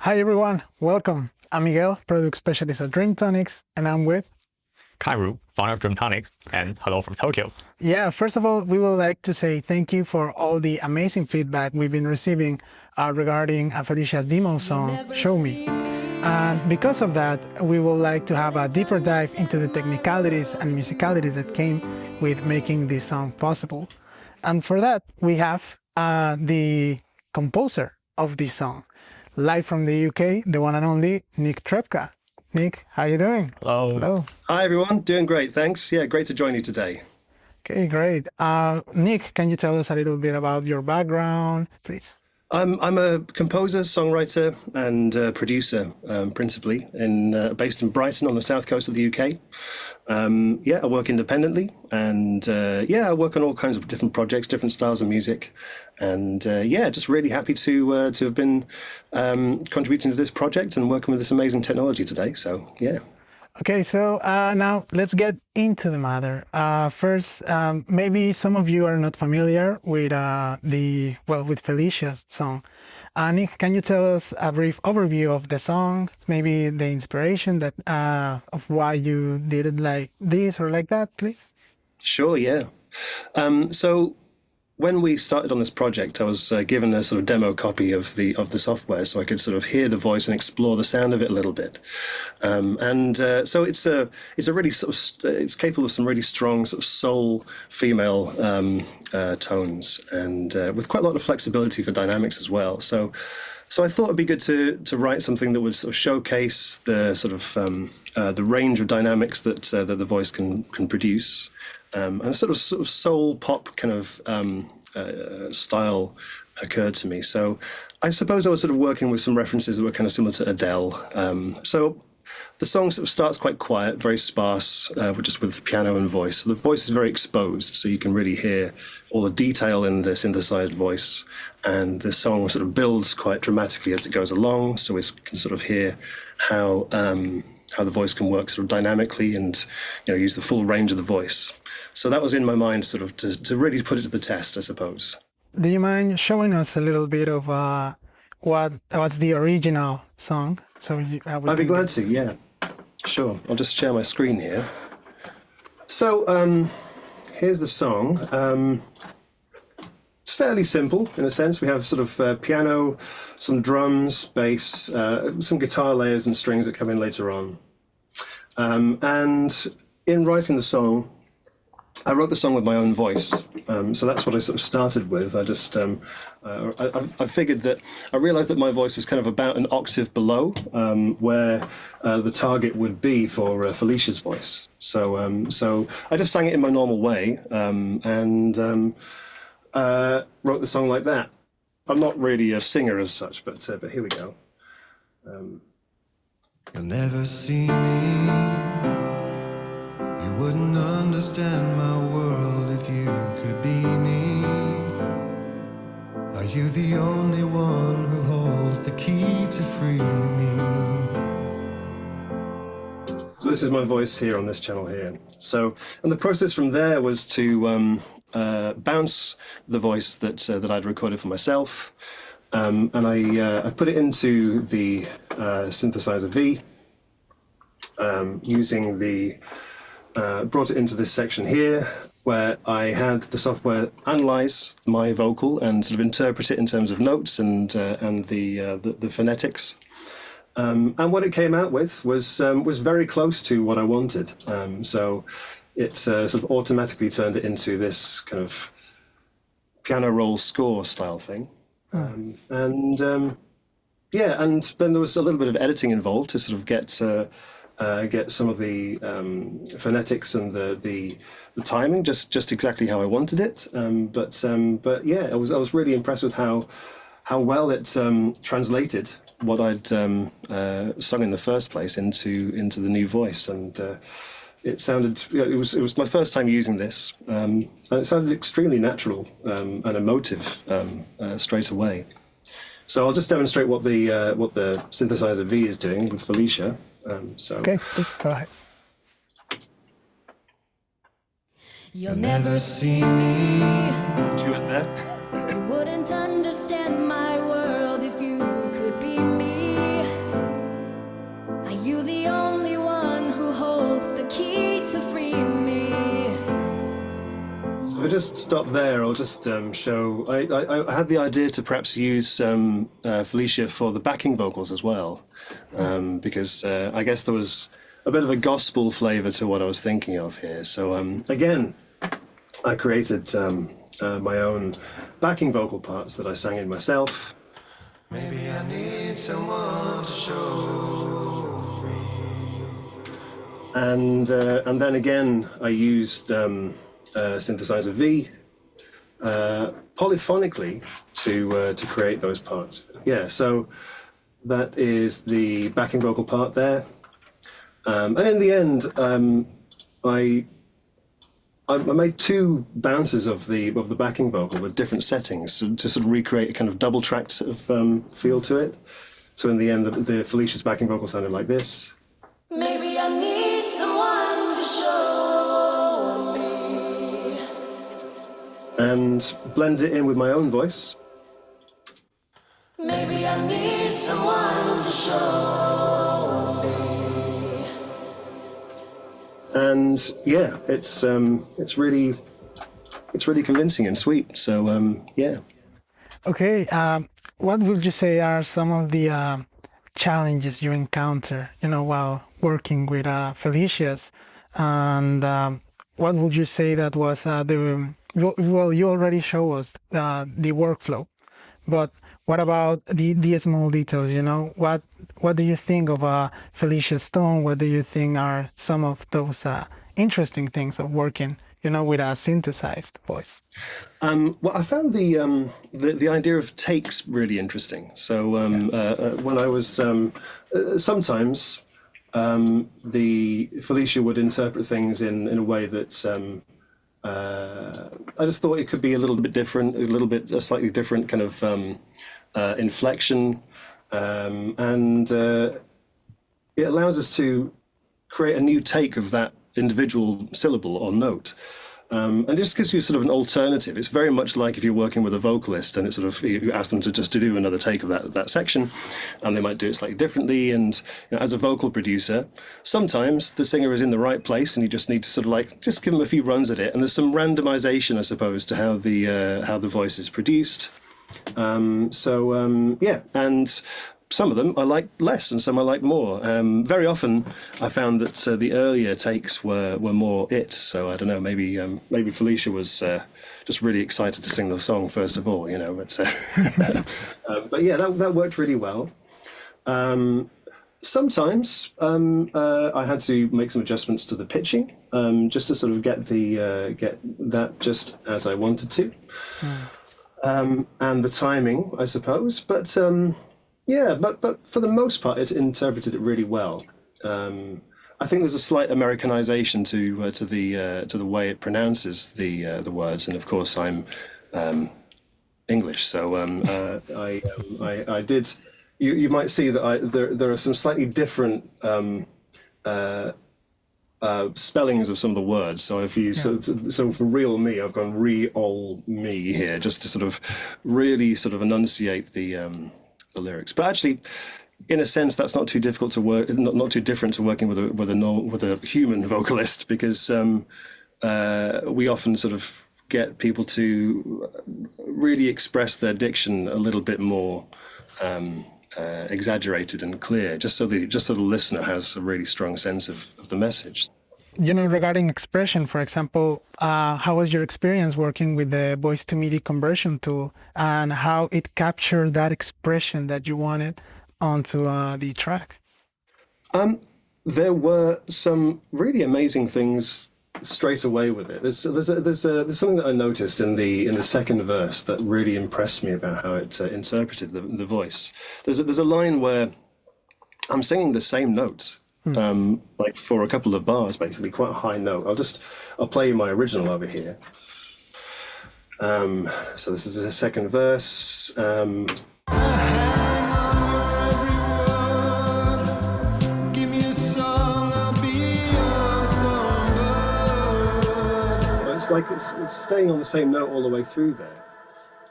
Hi everyone, welcome. I'm Miguel, product specialist at Dreamtonics, and I'm with Kairu, founder of Dreamtonics, and hello from Tokyo. Yeah, first of all, we would like to say thank you for all the amazing feedback we've been receiving regarding Felicia's demo song, Show Me. And because of that, we would like to have a deeper dive into the technicalities and musicalities that came with making this song possible. And for that, we have the composer of this song, live from the UK, the one and only Nick Trepka. Nick, how are you doing? Hello. Hello. Hi, everyone. Doing great, thanks. Yeah, great to join you today. Okay, great. Nick, can you tell us a little bit about your background, please? I'm a composer, songwriter, and producer, principally, based in Brighton on the south coast of the UK. I work independently, and I work on all kinds of different projects, different styles of music, and just really happy to have been contributing to this project and working with this amazing technology today. So yeah. Okay, so now let's get into the matter. First, maybe some of you are not familiar with with Felicia's song. Nick, can you tell us a brief overview of the song, maybe the inspiration that of why you did it like this or like that, please? Sure, yeah. So when we started on this project, I was given a sort of demo copy of the software, so I could sort of hear the voice and explore the sound of it a little bit. So it's a really sort of it's capable of some really strong sort of soul female tones, and with quite a lot of flexibility for dynamics as well. So I thought it'd be good to write something that would sort of showcase the sort of the range of dynamics that the voice can produce. And a sort of soul pop kind of style occurred to me. So I suppose I was sort of working with some references that were kind of similar to Adele. So the song sort of starts quite quiet, very sparse, just with piano and voice. So the voice is very exposed, so you can really hear all the detail in the synthesized voice. And the song sort of builds quite dramatically as it goes along, so we can sort of hear how the voice can work sort of dynamically and use the full range of the voice. So that was in my mind sort of to really put it to the test, I suppose. Do you mind showing us a little bit of what's the original song? I'd be glad to, yeah. Sure. I'll just share my screen here. So here's the song. It's fairly simple in a sense. We have sort of piano, some drums, bass, some guitar layers and strings that come in later on. And in writing the song, I wrote the song with my own voice, so that's what I sort of started with. I just, I figured that, I realized that my voice was kind of about an octave below where the target would be for Felicia's voice. So I just sang it in my normal way and wrote the song like that. I'm not really a singer as such, but here we go. You'll never see me. You wouldn't understand my world if you could be me. Are you the only one who holds the key to free me? So this is my voice here on this channel here. So, and the process from there was to bounce the voice that I'd recorded for myself, and I put it into the Synthesizer V using the brought it into this section here where I had the software analyze my vocal and sort of interpret it in terms of notes and the phonetics. And what it came out with was very close to what I wanted. So it sort of automatically turned it into this kind of piano roll score style thing. And then there was a little bit of editing involved to sort of get some of the phonetics and the timing just exactly how I wanted it. But yeah, I was really impressed with how well it translated what I'd sung in the first place into the new voice, and it sounded. It was my first time using this, and it sounded extremely natural and emotive straight away. So I'll just demonstrate what the Synthesizer V is doing with Felicia. Okay, please go ahead. You'll never see me. Duet there. You wouldn't understand my world if you could be me. just stop there. I'll just show. I had the idea to perhaps use Felicia for the backing vocals as well, because I guess there was a bit of a gospel flavour to what I was thinking of here. So again, I created my own backing vocal parts that I sang in myself. Maybe I need someone to show me. And then again, I used Synthesizer V polyphonically to create those parts. Yeah, so that is the backing vocal part there. And in the end, I made 2 bounces of the backing vocal with different settings to sort of recreate a kind of double-tracked sort of feel to it. So in the end, the Felicia's backing vocal sounded like this. Maybe I need someone to show me. And blended it in with my own voice. Maybe I need someone to show me. And yeah, it's really convincing and sweet. So yeah. Okay, what would you say are some of the challenges you encounter, while working with Felicia's? And what would you say that was well, you already show us the workflow, but what about the small details? What do you think of Felicia's tone? What do you think are some of those interesting things of working, with a synthesized voice? Well, I found the idea of takes really interesting. So when I was sometimes the Felicia would interpret things in a way that I just thought it could be a little bit different, a slightly different kind of inflection, and it allows us to create a new take of that individual syllable or note. And it just gives you sort of an alternative. It's very much like if you're working with a vocalist and it's sort of, you ask them to just to do another take of that section, and they might do it slightly differently. And as a vocal producer, sometimes the singer is in the right place and you just need to sort of just give them a few runs at it. And there's some randomization, I suppose, to how the voice is produced. Yeah, and some of them I like less and some I like more. Very often I found that the earlier takes were more it. So I don't know, maybe Felicia was just really excited to sing the song first of all, but yeah, that worked really well. Sometimes I had to make some adjustments to the pitching, just to sort of get that just as I wanted to. And the timing, I suppose, but yeah, but for the most part, it interpreted it really well. I think there's a slight Americanization to the way it pronounces the words, and of course I'm English, so I did. You might see that there are some slightly different spellings of some of the words. So if you so for real me, I've gone real me here, just to sort of really sort of enunciate the lyrics. But actually, in a sense, that's not too difficult to work, not too different to working with a human vocalist, because we often sort of get people to really express their diction a little bit more exaggerated and clear, just so the listener has a really strong sense of the message. Regarding expression, for example, how was your experience working with the voice to MIDI conversion tool, and how it captured that expression that you wanted onto the track? There were some really amazing things straight away with it. There's something that I noticed in the second verse that really impressed me about how it interpreted the voice. There's a line where I'm singing the same note, like for a couple of bars, basically quite a high note. I'll play you my original over here. So this is the second verse. It's staying on the same note all the way through there,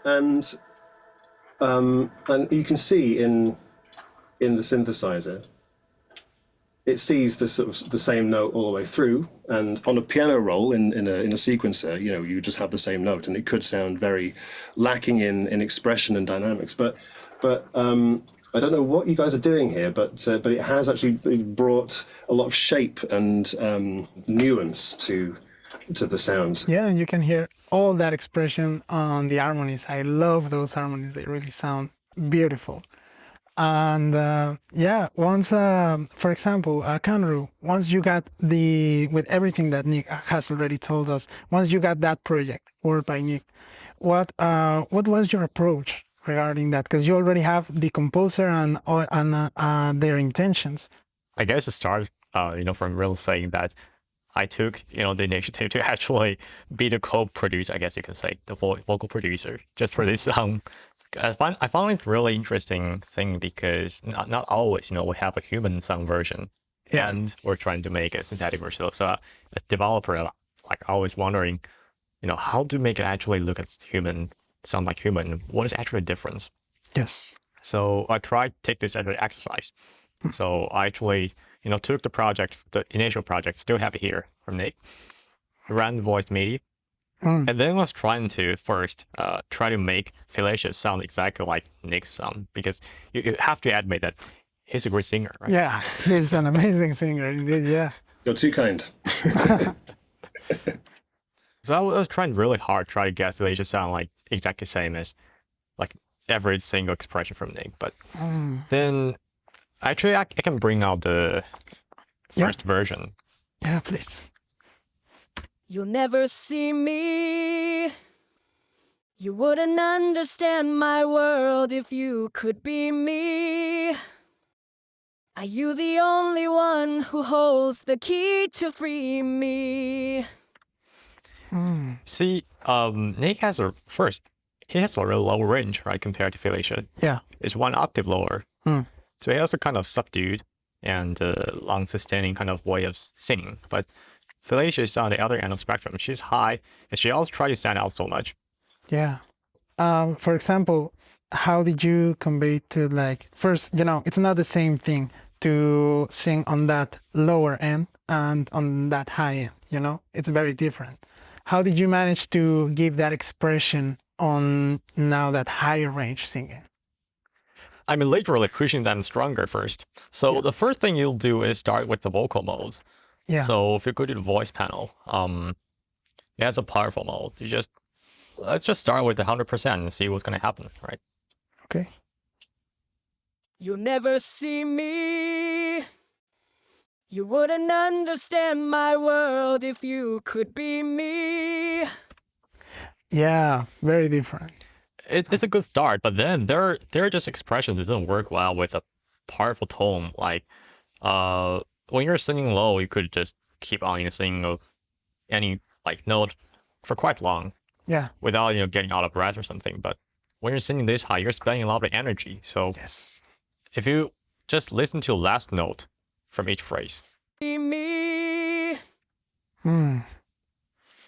and you can see in the synthesizer it sees the sort of the same note all the way through. And on a piano roll in a sequencer, you know, you just have the same note, and it could sound very lacking in expression and dynamics. But I don't know what you guys are doing here, but it has actually brought a lot of shape and nuance to the sounds. Yeah, and you can hear all that expression on the harmonies. I love those harmonies. They really sound beautiful. And yeah, once, for example, Kanru, once you got with everything that Nick has already told us, once you got that project worked by Nick, what was your approach regarding that? Because you already have the composer and their intentions. I guess it started, from really saying that I took, the initiative to actually be the co-producer, I guess you can say, the vocal producer, just for this song. I found it really interesting thing because not always, we have a human song version, and we're trying to make a synthetic version. So as a developer, like always wondering, how to make it actually look as human, sound like human. What is actually the difference? Yes. So I tried to take this as an exercise. So I actually, took the initial project, still have it here from Nick, ran the voice MIDI. And then was trying to first try to make Felicia sound exactly like Nick's sound, because you have to admit that he's a great singer, right? Yeah, he's an amazing singer indeed, yeah. You're too kind. So I was trying really hard to try to get Felicia sound like exactly the same as like every single expression from Nick. But then actually I can bring out the first version. Yeah, please. You'll never see me. You wouldn't understand my world if you could be me. Are you the only one who holds the key to free me? See, Nick has a really low range, right, compared to Felicia. Yeah. It's one octave lower. So he has a kind of subdued and long sustaining kind of way of singing. But Felicia is on the other end of the spectrum. She's high, and she also tries to stand out so much. Yeah. For example, how did you convey to first, it's not the same thing to sing on that lower end and on that high end, it's very different. How did you manage to give that expression on now that higher range singing? I mean, literally pushing them stronger first. So the first thing you'll do is start with the vocal modes. Yeah. So if you go to the voice panel, it has a powerful mode. Let's just start with 100% and see what's going to happen, right? Okay. You'll never see me. You wouldn't understand my world if you could be me. Yeah, very different. It's a good start, but then there are just expressions that don't work well with a powerful tone. Like, when you're singing low, you could just keep on singing any note for quite long. Yeah. Without getting out of breath or something. But when you're singing this high, you're spending a lot of energy. So yes, if you just listen to the last note from each phrase, me.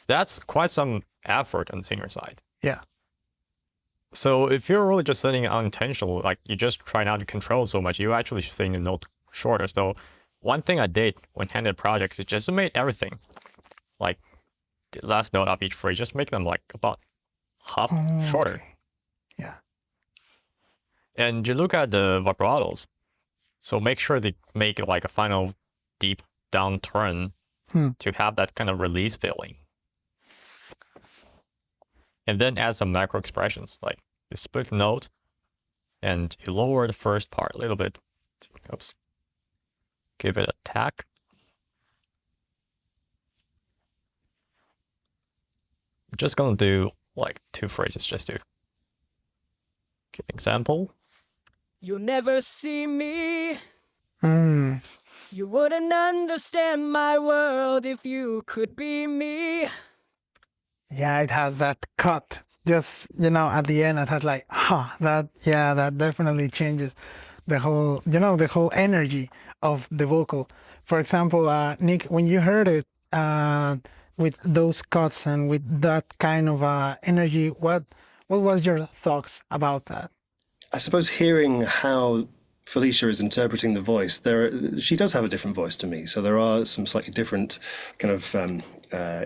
that's quite some effort on the singer side. Yeah. So if you're really just singing unintentional, like you just try not to control so much, you actually should sing the note shorter. So one thing I did when handed projects is just made everything like the last note of each phrase, just make them about half shorter. Okay. Yeah. And you look at the vibratos. So make sure they make it like a final deep downturn to have that kind of release feeling. And then add some macro expressions, like you split the note and you lower the first part a little bit. Oops. Give it a tack. I'm just gonna do two phrases just to give an example. You'll never see me. Mm. You wouldn't understand my world if you could be me. Yeah, it has that cut. Just, at the end, it has that definitely changes the whole, the whole energy of the vocal. For example, Nick, when you heard it with those cuts and with that kind of energy, what was your thoughts about that? I suppose hearing how Felicia is interpreting the voice, she does have a different voice to me. So there are some slightly different kind of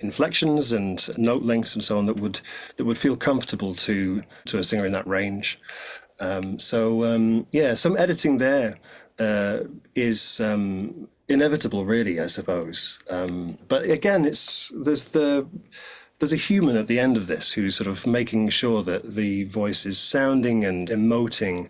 inflections and note lengths and so on that would feel comfortable to a singer in that range. Some editing there is inevitable, really, I suppose. But again, there's a human at the end of this who's sort of making sure that the voice is sounding and emoting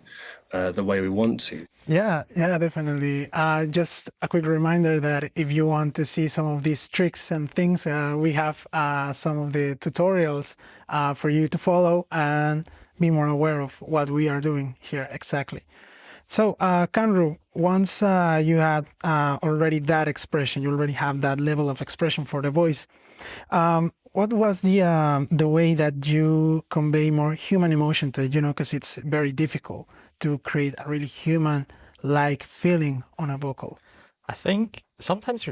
the way we want to. Yeah, definitely. Just a quick reminder that if you want to see some of these tricks and things, we have some of the tutorials for you to follow and be more aware of what we are doing here exactly. So, Kanru, once you had already that expression, you already have that level of expression for the voice. What was the way that you convey more human emotion to it? Because it's very difficult to create a really human-like feeling on a vocal. I think sometimes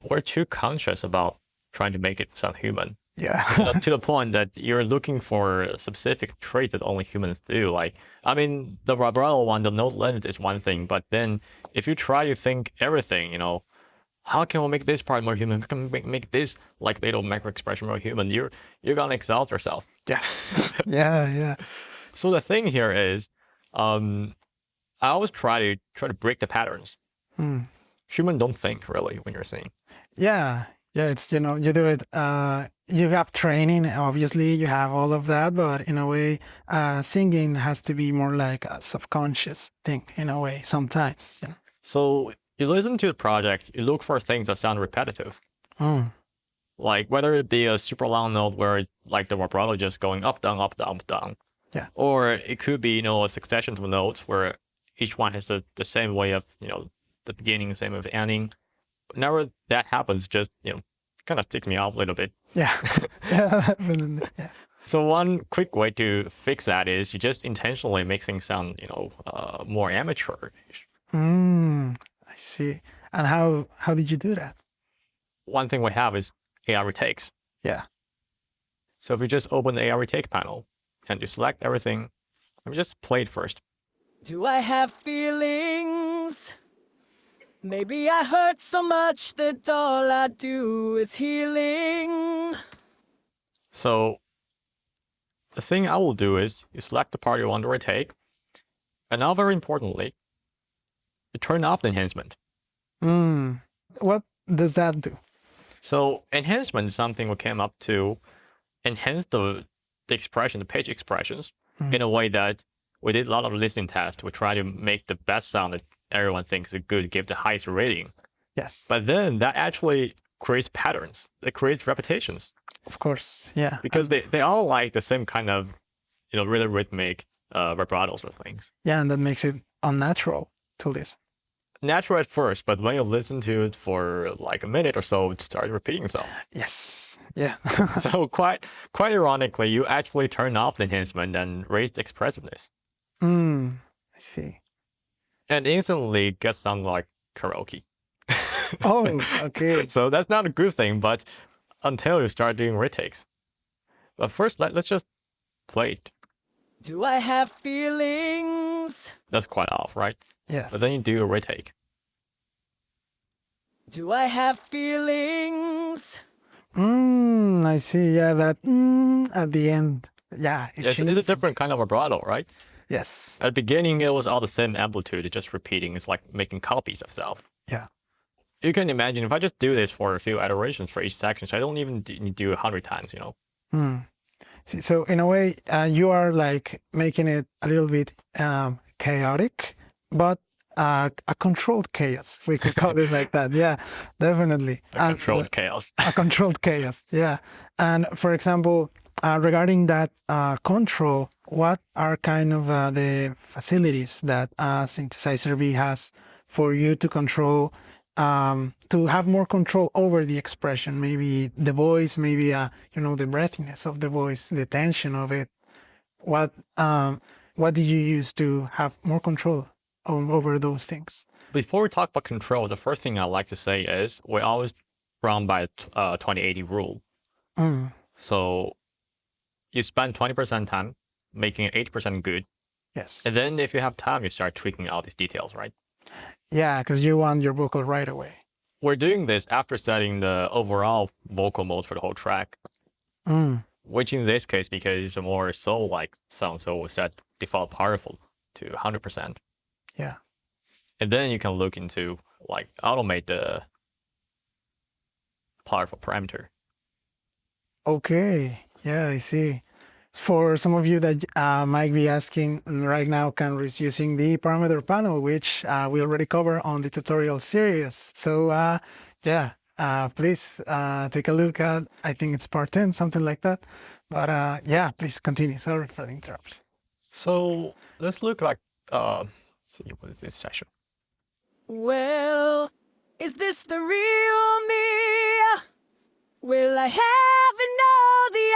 we're too conscious about trying to make it sound human. Yeah. To the point that you're looking for specific traits that only humans do. Like, I mean, the vibrato one, the note length is one thing, but then if you try to think everything, how can we make this part more human? How can we make this like little micro expression more human? You're gonna exhaust yourself. Yes. Yeah. So the thing here is, I always try to break the patterns. Human don't think really when you're singing. Yeah. It's you do it. You have training, obviously. You have all of that, but in a way, singing has to be more like a subconscious thing in a way. Sometimes. So you listen to the project. You look for things that sound repetitive. Like whether it be a super long note where like the vibrato just going up, down, up, down, up, down. Yeah. Or it could be, a succession of notes where each one has the same way of, the beginning, the same way of the ending. Whenever that happens, just, kind of ticks me off a little bit. Yeah. Yeah. So one quick way to fix that is you just intentionally make things sound, more amateurish. I see. And how did you do that? One thing we have is AI Retakes. Yeah. So if you just open the AI Retake panel and you select everything, let me just play it first. Do I have feelings? Maybe I hurt so much that all I do is healing. So the thing I will do is you select the part you want to retake, and now very importantly, you turn off the enhancement. What does that do? So enhancement is something we came up to enhance the expression, the pitch expressions, in a way that we did a lot of listening tests. We try to make the best sound that everyone thinks is good, give the highest rating. Yes. But then that actually creates patterns. It creates repetitions. Of course, yeah. Because they all like the same kind of, really rhythmic vibratos or things. Yeah, and that makes it unnatural to listen. Natural at first, but when you listen to it for like a minute or so, it starts repeating itself. Yes. Yeah. So quite ironically, you actually turn off the enhancement and raise the expressiveness. I see. And instantly it gets sound like karaoke. Oh, okay. So that's not a good thing, but until you start doing retakes. But first, let's just play it. Do I have feelings? That's quite off, right? Yes. But then you do a retake. Do I have feelings? I see. Yeah, that at the end. Yeah. It's a different kind of vibrato, right? Yes. At the beginning, it was all the same amplitude. It's just repeating. It's like making copies of self. Yeah. You can imagine if I just do this for a few iterations for each section, so I don't even need to do 100 times, See, so in a way, you are like making it a little bit chaotic, but a controlled chaos. We could call it like that. Yeah, definitely. A controlled chaos. A controlled chaos. Yeah. And for example, regarding that control, what are kind of the facilities that Synthesizer V has for you to control, to have more control over the expression? Maybe the voice, maybe the breathiness of the voice, the tension of it. What did you use to have more control over those things? Before we talk about control, the first thing I like to say is we always run by 20/80 rule. So you spend 20% time making it 80% good, Yes. And then if you have time, you start tweaking all these details, right? Yeah, because you want your vocal right away. We're doing this after setting the overall vocal mode for the whole track, which in this case, because it's a more soul-like sound, so we'll set default powerful to 100%. Yeah. And then you can look into like automate the powerful parameter. Okay. Yeah, I see. For some of you that might be asking right now, Canry is using the parameter panel, which we already cover on the tutorial series. So yeah, please take a look at, I think it's part 10, something like that. But yeah, please continue. Sorry for the interruption. So let's look like, let's see, what is this session? Well, is this the real me? Will I have and know the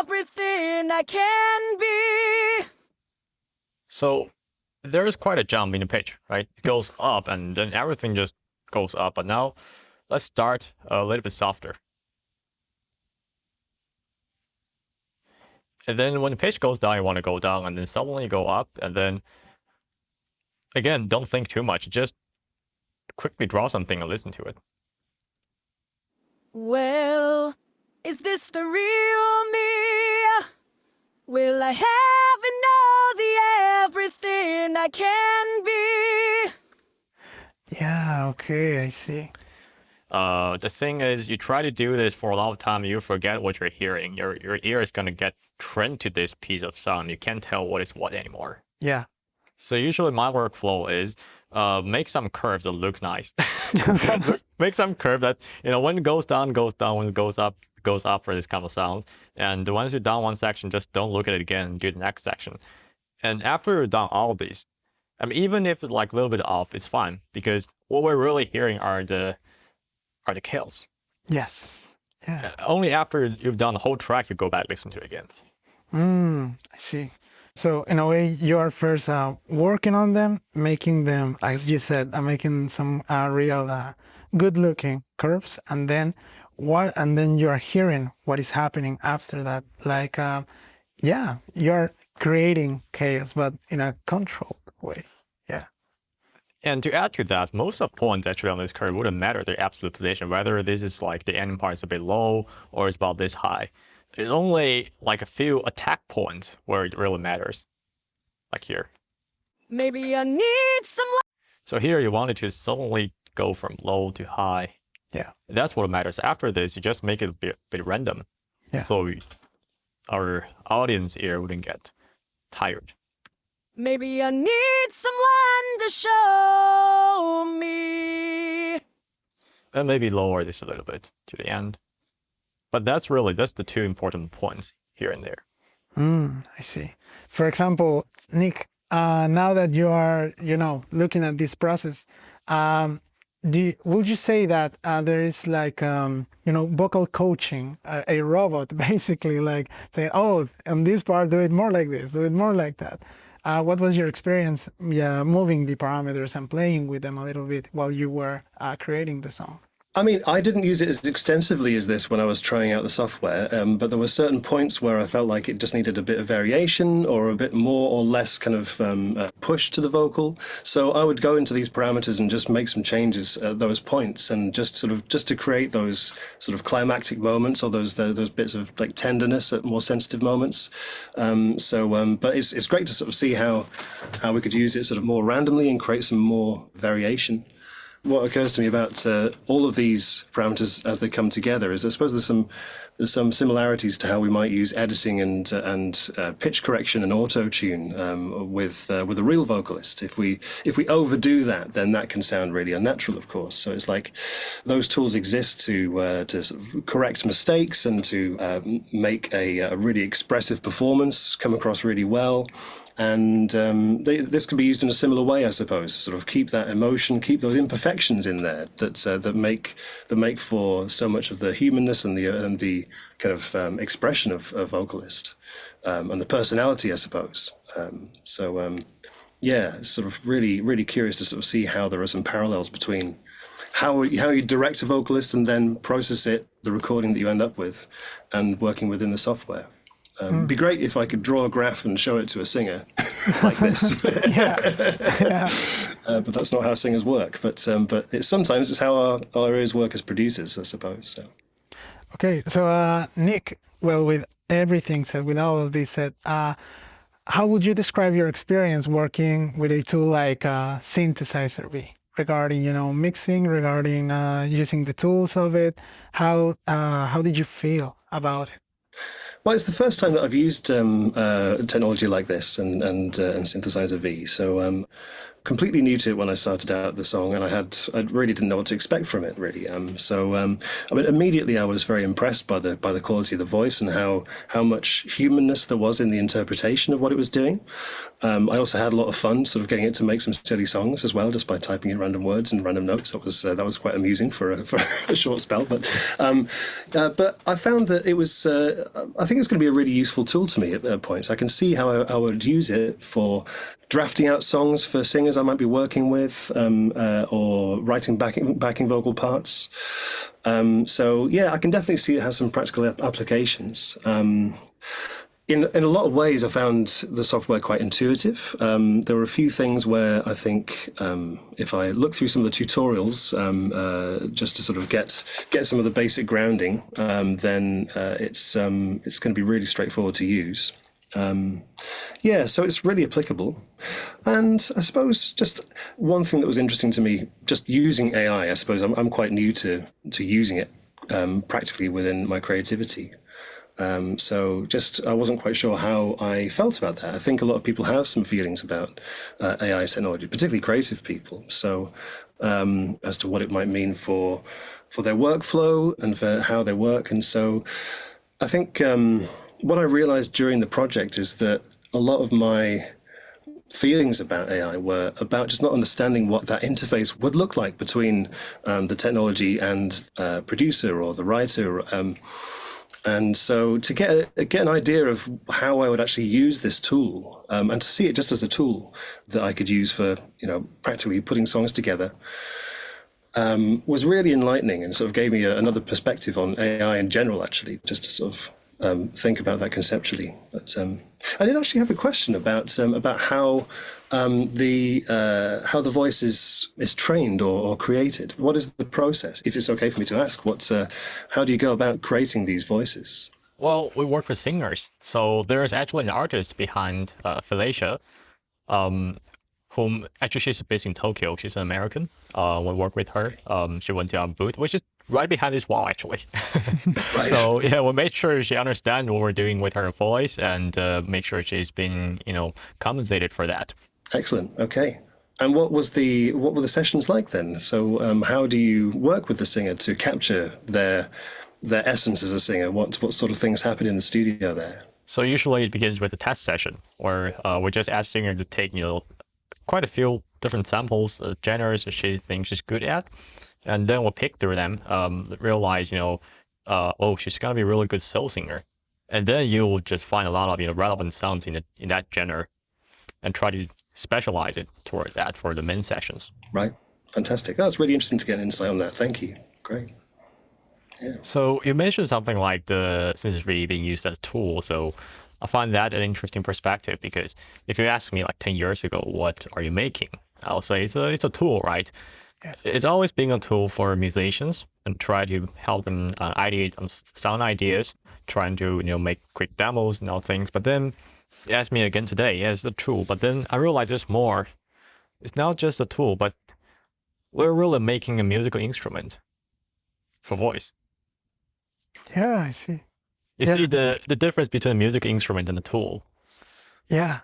everything I can be? So there's quite a jump in the pitch, right? It goes up and then everything just goes up. But now let's start a little bit softer. And then when the pitch goes down, you want to go down and then suddenly go up. And then again, don't think too much. Just quickly draw something and listen to it. Well, is this the real me? Will I have and know the everything I can be? Yeah, okay, I see. The thing is, you try to do this for a lot of time, you forget what you're hearing. Your ear is going to get trained to this piece of sound. You can't tell what is what anymore. Yeah. So usually my workflow is make some curves that looks nice. Make some curve that, you know, when it goes down, goes down. When it goes up for this kind of sound. And once you're done one section, just don't look at it again and do the next section. And after you're done all of these, I mean, even if it's like a little bit off, it's fine because what we're really hearing are the kills. Yes. Yeah. Only after you've done the whole track, you go back listen to it again. I see. So in a way, you are first working on them, making them, as you said, making some real good-looking curves, and then you are hearing what is happening after that. Like, yeah, you're creating chaos, but in a controlled way. Yeah. And to add to that, most of points actually on this curve wouldn't matter their absolute position, whether this is like the ending part is a bit low or it's about this high. It's only like a few attack points where it really matters, like here. Maybe I need someone. So here you wanted to suddenly go from low to high. Yeah. That's what matters. After this, you just make it a bit random. Yeah. So our audience ear wouldn't get tired. Maybe I need someone to show me. And maybe lower this a little bit to the end. But that's the two important points here and there. I see. For example, Nick, now that you are, looking at this process, would you say that there is like, vocal coaching, a robot basically like saying, oh, on this part, do it more like this, do it more like that. What was your experience moving the parameters and playing with them a little bit while you were creating the song? I mean, I didn't use it as extensively as this when I was trying out the software, but there were certain points where I felt like it just needed a bit of variation or a bit more or less kind of push to the vocal. So I would go into these parameters and just make some changes at those points, and just to create those sort of climactic moments or those bits of like tenderness at more sensitive moments. But it's great to sort of see how we could use it sort of more randomly and create some more variation. What occurs to me about all of these parameters as they come together is I suppose there's some similarities to how we might use editing and pitch correction and auto tune with a real vocalist. If we overdo that, then that can sound really unnatural, of course. So it's like those tools exist to sort of correct mistakes and to make a really expressive performance come across really well. And this can be used in a similar way, I suppose. Sort of keep that emotion, keep those imperfections in there that make for so much of the humanness and the kind of expression of a vocalist and the personality, I suppose. Sort of really curious to sort of see how there are some parallels between how you direct a vocalist and then process the recording that you end up with, and working within the software. It'd be great if I could draw a graph and show it to a singer like this. But that's not how singers work. But sometimes it's how our ears work as producers, I suppose. So. Okay, so Nick, well, with everything said, with all of this said, how would you describe your experience working with a tool like Synthesizer V? Regarding, mixing, regarding using the tools of it, how did you feel about it? Well, it's the first time that I've used technology like this and Synthesizer V. So completely new to it when I started out the song, and I really didn't know what to expect from it, really. Immediately I was very impressed by the quality of the voice and how much humanness there was in the interpretation of what it was doing. I also had a lot of fun sort of getting it to make some silly songs as well, just by typing in random words and random notes. That was quite amusing for a short spell. But I found that it was. I think it's going to be a really useful tool to me at points. I can see how I would use it for drafting out songs for singers I might be working with, or writing backing vocal parts. So yeah, I can definitely see it has some practical applications. In a lot of ways, I found the software quite intuitive. There were a few things where I think if I look through some of the tutorials, just to sort of get some of the basic grounding, then it's going to be really straightforward to use. So it's really applicable. And I suppose just one thing that was interesting to me, just using AI, I suppose I'm quite new to using it practically within my creativity. So just I wasn't quite sure how I felt about that. I think a lot of people have some feelings about AI technology, particularly creative people. So as to what it might mean for their workflow and for how they work. And so I think what I realized during the project is that a lot of my feelings about AI were about just not understanding what that interface would look like between the technology and producer or the writer. And so to get an idea of how I would actually use this tool, and to see it just as a tool that I could use for, practically putting songs together, was really enlightening and sort of gave me another perspective on AI in general, actually, just to sort of think about that conceptually. But I did actually have a question about how the voice is trained or created. What is the process? If it's okay for me to ask, how do you go about creating these voices? Well, we work with singers, so there's actually an artist behind Felicia, whom actually she's based in Tokyo. She's an American. We work with her. She went to our booth, which is right behind this wall, actually. Right. So yeah, we made sure she understands what we're doing with her voice and make sure she's been, compensated for that. Excellent. Okay. And what were the sessions like then? So how do you work with the singer to capture their essence as a singer? What sort of things happen in the studio there? So usually it begins with a test session where we just ask singer to take, quite a few different samples, genres that she thinks she's good at. And then we'll pick through them, realize, she's going to be a really good soul singer. And then you'll just find a lot of, relevant sounds in that genre and try to specialize it toward that for the main sessions. Right. Fantastic. That's really interesting to get an insight on that. Thank you. Great. Yeah. So you mentioned something like the Synthesizer V being used as a tool. So I find that an interesting perspective because if you ask me like 10 years ago, what are you making? I'll say it's a tool, right? It's always been a tool for musicians and try to help them ideate on sound ideas, trying to make quick demos and all things. But then you ask me again today, it's a tool. But then I realize there's more. It's not just a tool, but we're really making a musical instrument for voice. Yeah, I see. You see the difference between a music instrument and a tool. Yeah,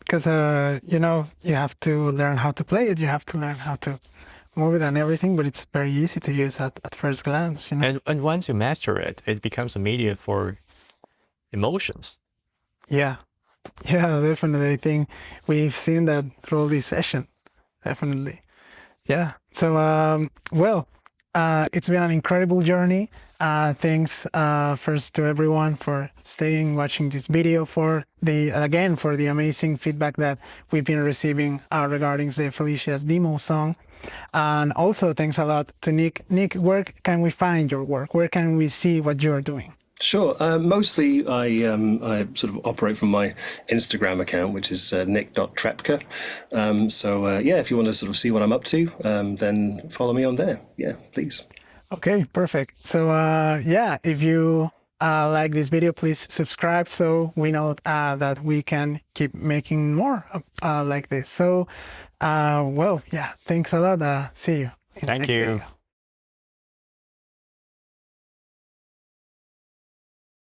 because you have to learn how to play it. You have to learn how to move it and everything. But it's very easy to use at first glance. And once you master it, it becomes a media for emotions. Yeah, definitely. I think we've seen that through this session. Definitely. Yeah. So it's been an incredible journey. Thanks first to everyone for staying, watching this video, for the amazing feedback that we've been receiving regarding the Felicia's demo song. And also thanks a lot to Nick. Nick, where can we find your work? Where can we see what you're doing? Sure. Mostly, I sort of operate from my Instagram account, which is nick.trepka. Yeah, if you want to sort of see what I'm up to, then follow me on there. Yeah, please. Okay, perfect. So yeah, if you like this video, please subscribe so we know that we can keep making more like this. So, well, yeah, thanks a lot. See you in the Thank next you. video.